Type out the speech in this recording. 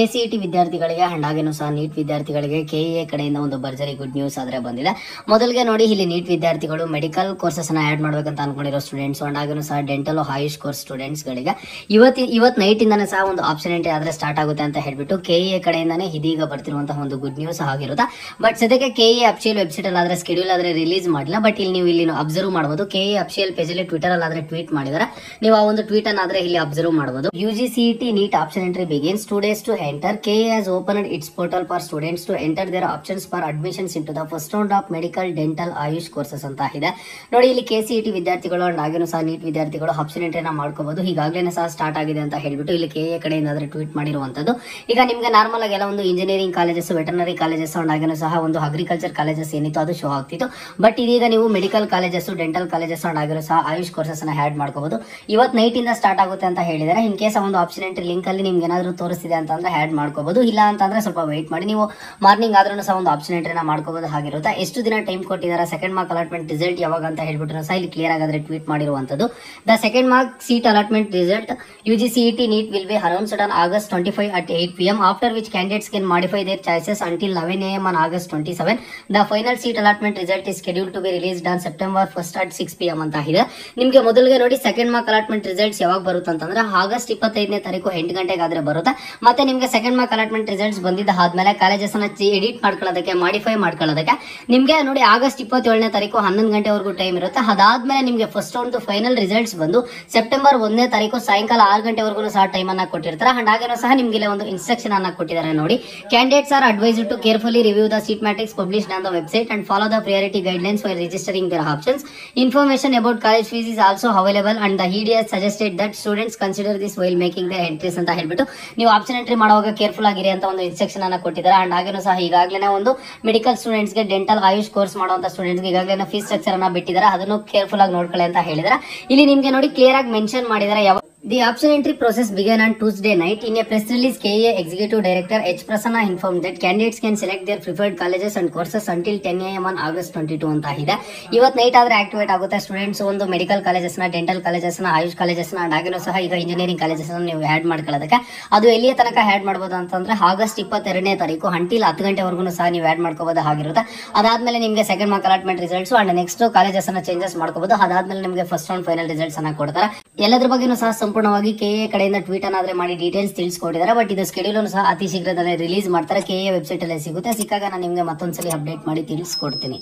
KCET ವಿದ್ಯಾರ್ಥಿಗಳಿಗೆ and ಹಾಗೇನೂ ಸಹ ನೀಟ್ ವಿದ್ಯಾರ್ಥಿಗಳಿಗೆ ಕೆಇಎ ಕಡೆಯಿಂದ ಒಂದು ಭರ್ಜರಿ ಗುಡ್ ನ್ಯೂಸ್ ಆದ್ರೆ ಬಂದಿದೆ. ಮೊದಲಿಗೆ ನೋಡಿ, ಇಲ್ಲಿ ನೀಟ್ ವಿದ್ಯಾರ್ಥಿಗಳು ಮೆಡಿಕಲ್ ಕೋರ್ಸಸ್ ಅನ್ನ ಆಡ್ ಮಾಡ್ಬೇಕಂತ ಅನ್ಕೊಂಡಿರೋ ಸ್ಟೂಡೆಂಟ್ಸ್ ಅಂಡ್ ಹಾಗೇನೂ ಸಹ ಡೆಂಟಲ್ ಆಯುಷ್ ಕೋರ್ಸ್ ಸ್ಟೂಡೆಂಟ್ಸ್ ಗಳಿಗೆ ಇವತ್ತು ನೈಟ್ ಇಂದಾನೆ ಸಹ ಒಂದು ಆಪ್ಷನ್ ಎಂಟ್ರಿ ಆದ್ರೆ ಸ್ಟಾರ್ಟ್ ಆಗುತ್ತೆ ಅಂತ ಹೇಳ್ಬಿಟ್ಟು ಕೆಇಎ ಕಡೆಯಿಂದಾನೆ ಇದೀಗ ಬರ್ತಿರುವಂತಹ ಒಂದು ಗುಡ್ ನ್ಯೂಸ್ ಆಗಿರುತ್ತೆ. ಬಟ್ ಸದ್ಯಕ್ಕೆ ಕೆಇಎ ಅಫಿಷಿಯಲ್ ವೆಬ್ಸೈಟ್ ಅಲ್ಲಿ ಆದ್ರೆ ಸ್ಕೆಡ್ಯೂಲ್ ಆದ್ರೆ ರಿಲೀಸ್ ಮಾಡಿಲ್ಲ. ಬಟ್ ಇಲ್ಲಿ ಅಬ್ಸರ್ವ್ ಮಾಡಬಹುದು, ಕೆಇಎ ಅಫಿಷಿಯಲ್ ಪೇಜ್ ಅಲ್ಲಿ ಟ್ವಿಟರ್ ಅಲ್ಲಿ ಆದ್ರೆ ಟ್ವೀಟ್ ಮಾಡಿದ್ದಾರೆ. ನೀವು ಆ ಒಂದು ಟ್ವೀಟ್ ಅನ್ನ ಆದ್ರೆ ಇಲ್ಲಿ ಅಬ್ಸರ್ವ್ ಮಾಡಬಹುದು. UGCET NEET option entry begins 2 days to enter. KA has opened its portal for students to enter their options for admissions into the first round of medical, dental, AYUSH courses ಅಂತ ಇದೆ. ನೋಡಿ, ಇಲ್ಲಿ KCET ವಿದ್ಯಾರ್ಥಿಗಳು and ಹಾಗೇನೂ ಸಹ neat ವಿದ್ಯಾರ್ಥಿಗಳು option ಎಂಟ್ರಿನ ಮಾಡ್ಕೋಬಹುದು. ಈಗಾಗಲೇ ಸಹ ಸ್ಟಾರ್ಟ್ ಆಗಿದೆ ಅಂತ ಹೇಳ್ಬಿಟ್ಟು ಇಲ್ಲಿ KA ಕಡೆಯಿಂದ ಆದ್ರೆ ಟ್ವೀಟ್ ಮಾಡಿರುವಂತದ್ದು. ಈಗ ನಿಮ್ಗೆ ನಾರ್ಮಲ್ ಆಗಿ ಎಲ್ಲ ಒಂದು engineering colleges, veterinary colleges and ಹಾಗೇನೂ ಸಹ ಒಂದು ಅಗ್ರಿಕಲ್ಚರ್ ಕಾಲೇಜಸ್ ಏನಿತ್ತು ಅದು ಶೋ ಆಗ್ತಿತ್ತು. ಬಟ್ ಇದೀಗ ನೀವು medical colleges, dental colleges and ಹಾಗೇನೂ ಸಹ ಆಯುಷ್ ಕೋರ್ಸಸ್ ಅನ್ನ ಆಡ್ ಮಾಡ್ಕೋಬಹುದು. ಇವತ್ತು ನೈಟ್ ಇಂದ ಸ್ಟಾರ್ಟ್ ಆಗುತ್ತೆ ಅಂತ ಹೇಳಿದ್ದಾರೆ. ಇನ್ ಕೇಸ್ ಒಂದು ಆಪ್ಷನ್ ಎಂಟ್ರಿ ಲಿಂಕ್ ಅಲ್ಲಿ ನಿಮ್ಗೆ ಏನಾದ್ರು ತೋರಿಸ್ತಿದೆ ಅಂತಂದ್ರೆ ಆಡ್ ಮಾಡ್ಕೋಬಹುದು. ಇಲ್ಲ ಅಂತಂದ್ರೆ ಸ್ವಲ್ಪ ವೇಟ್ ಮಾಡಿ. ನೀವು ಮಾರ್ನಿಂಗ್ ಆದ್ರೂ ಸಹ ಒಂದು ಆಪ್ಷನ್ ಎಂಟ್ರಿನ ಮಾಡ್ಕೋಬಹುದು ಆಗಿರುತ್ತೆ. ಎಷ್ಟು ದಿನ ಟೈಮ್ ಕೊಟ್ಟಿದ್ದಾರೆ, ಸೆಕೆಂಡ್ ಮಾರ್ಕ್ ಅಲಾಟ್ಮೆಂಟ್ ರಿಸಲ್ಟ್ ಯಾವಾಗ ಅಂತ ಹೇಳ್ಬಿಟ್ಟು ಸಹ ಇಲ್ಲಿ ಕ್ಲಿಯರ್ ಆಗಾದ್ರೆ ಟ್ವೀಟ್ ಮಾಡಿರುವಂತದ್ದು. The second mock seat allotment result UGCET NEET will be announced on August 25 at 8 PM, after which candidates can modify their choices until 11 AM on August 27. The final seat allotment result is scheduled to be released on September 1st at 6 PM ಅಂತ ಇದೆ. ನಿಮ್ಗೆ ಮೊದಲಿಗೆ ನೋಡಿ, second mark allotment results ಯಾವಾಗ ಬರುತ್ತೆ ಅಂತಂದ್ರೆ August 25ನೇ ತಾರೀಕು 8 ಗಂಟೆಗೆ ಆದ್ರೆ ಬರುತ್ತೆ. ಮತ್ತೆ ನಿಮ್ಗೆ ಸೆಕೆಂಡ್ ಮಾರ್ಕ್ ಅಲಾಟ್ಮೆಂಟ್ ರಿಸಲ್ಟ್ಸ್ ಬಂದಿದ್ದ ಆದ್ಮೇಲೆ ಕಾಲೇಜಸ್ ಅನ್ನ ಎಡಿಟ್ ಮಾಡ್ಕೊಳ್ಳೋದಕ್ಕೆ, ಮಾಡಿಫೈ ಮಾಡ್ಕೊಳ್ಳೋದಕ್ಕೆ ನಿಮ್ಗೆ ನೋಡಿ ಆಗಸ್ಟ್ 27ನೇ ತಾರೀಕು 11 ಗಂಟೆವರೆಗೂ ಟೈಮ್ ಇರುತ್ತೆ. ಅದಾದ್ಮೇಲೆ ನಿಮ್ಗೆ ಫಸ್ಟ್ ರೌಂಡ್ ಫೈನಲ್ ರಿಸಲ್ಟ್ಸ್ ಬಂದು ಸೆಪ್ಟೆಂಬರ್ 1ನೇ ತಾರೀಕು ಸಾಯಂಕಾಲ 6 ಗಂಟೆವರೆಗೂ ಸಹ ಟೈಮ್ ಅನ್ನ ಕೊಟ್ಟಿರ್ತಾರೆ. ಅಂಡ್ ಹಾಗೇನೂ ಸಹ ನಿಮ್ಗೆ ಒಂದು ಇನ್ಸ್ಟ್ರಕ್ಷನ್ ಅನ್ನ ಕೊಟ್ಟಿದ್ದಾರೆ. ನೋಡಿ, candidates are advised to carefully review the seat matrix published on the website and follow the priority guidelines while registering their options. Information about college fees is also available and the ED has suggested that students consider this while making their entries ಅಂತ ಹೇಳ್ಬಿಟ್ಟು ನೀವು option entry ಮಾಡುವಾಗ careful ಆಗಿರಿ ಅಂತ ಒಂದು instruction ಅನ್ನ ಕೊಟ್ಟಿದ್ದಾರೆ. And ಹಾಗೇನೂ ಸಹ ಈಗಾಗಲೇ ಒಂದು ಮೆಡಿಕಲ್ ಸ್ಟೂಡೆಂಟ್ಸ್ ಗೆ, ಡೆಂಟಲ್ ಆಯುಷ್ ಕೋರ್ಸ್ ಮಾಡುವಂತ ಸ್ಟೂಡೆಂಟ್ಸ್ ಗೆ ಈಗಾಗಲೇ ಫೀಸ್ ಸ್ಟ್ರಕ್ಚರ್ ಅನ್ನ ಬಿಟ್ಟಿದ್ದಾರೆ. ಅದನ್ನು ಕೇರ್ಫುಲ್ ಆಗಿ ನೋಡ್ಕೊಳ್ಳಿ ಅಂತ ಹೇಳಿದ್ದಾರೆ. ಇಲ್ಲಿ ನಿಮ್ಗೆ ನೋಡಿ ಕ್ಲಿಯರ್ ಆಗಿ ಮೆನ್ಷನ್ ಮಾಡಿದ್ದಾರೆ. The option entry process began on Tuesday night. In a press release, KA Executive Director H. Prasanna informed that candidates can select their preferred colleges and courses until 10 AM on August 22 ಅಂತ ಇದೆ. ಇವತ್ತು night ಆದ್ರೆ activate ಆಗುತ್ತೆ. Students ಒಂದು medical colleges ನ, dental colleges ನ, AYUSH colleges ನ, ಹಾಗೇನೂ ಸಹ ಈಗ ಇಂಜಿನಿಯರಿಂಗ್ ಕಾಲೇಜಸ್ ನೀವು ಆಡ್ ಮಾಡ್ಕೊಳ್ಳೋದಕ್ಕೆ ಅದು ಎಲ್ಲಿಯ ತನಕ ಆಡ್ ಮಾಡಬಹುದು ಅಂತಂದ್ರೆ ಆಗಸ್ಟ್ 22ನೇ ತಾರೀಕು ಅಂಟಿಲ್ 10 ಗಂಟೆವರೆಗೂ ಸಹ ನೀವು ಆಡ್ ಮಾಡ್ಕೋಬಹುದು ಆಗಿರುತ್ತೆ. ಅದಾದ್ಮೇಲೆ ನಿಮಗೆ second mark allotment results and next colleges ಅನ್ನ ಚೇಂಜಸ್ ಮಾಡ್ಕೋಬಹುದು. ಅದಾದ್ಮೇಲೆ ನಿಮಗೆ ಫಸ್ಟ್ ರೌಂಡ್ ಫೈನಲ್ ರಿಸಲ್ಟ್ಸ್ ಅನ್ನ ಕೊಡ್ತಾರೆ. ಎಲ್ಲದ್ರ ಬಗ್ಗೆನೂ ಸಹ ಸಂಪೂರ್ಣವಾಗಿ KA ಕಡೆಯಿಂದ ಟ್ವೀಟ್ ಅನ್ನಾದ್ರೆ ಮಾಡಿ ಡೀಟೇಲ್ಸ್ ತಿಳಿಸ್ಕೊಟ್ಟಿದ್ದಾರೆ. ಬಟ್ ಇದು ಸ್ಕೆಡ್ಯೂಲ್ ಸಹ ಅತಿ ಶೀಘ್ರದಲ್ಲೇ ರಿಲೀಸ್ ಮಾಡ್ತಾರೆ. KA ವೆಬ್ಸೈಟ್ ಅಲ್ಲೇ ಸಿಗುತ್ತೆ. ಸಿಕ್ಕಾಗ ನಾನು ನಿಮ್ಗೆ ಮತ್ತೊಂದ್ಸಲಿ ಅಪ್ಡೇಟ್ ಮಾಡಿ ತಿಳಿಸ್ಕೊಡ್ತೀನಿ.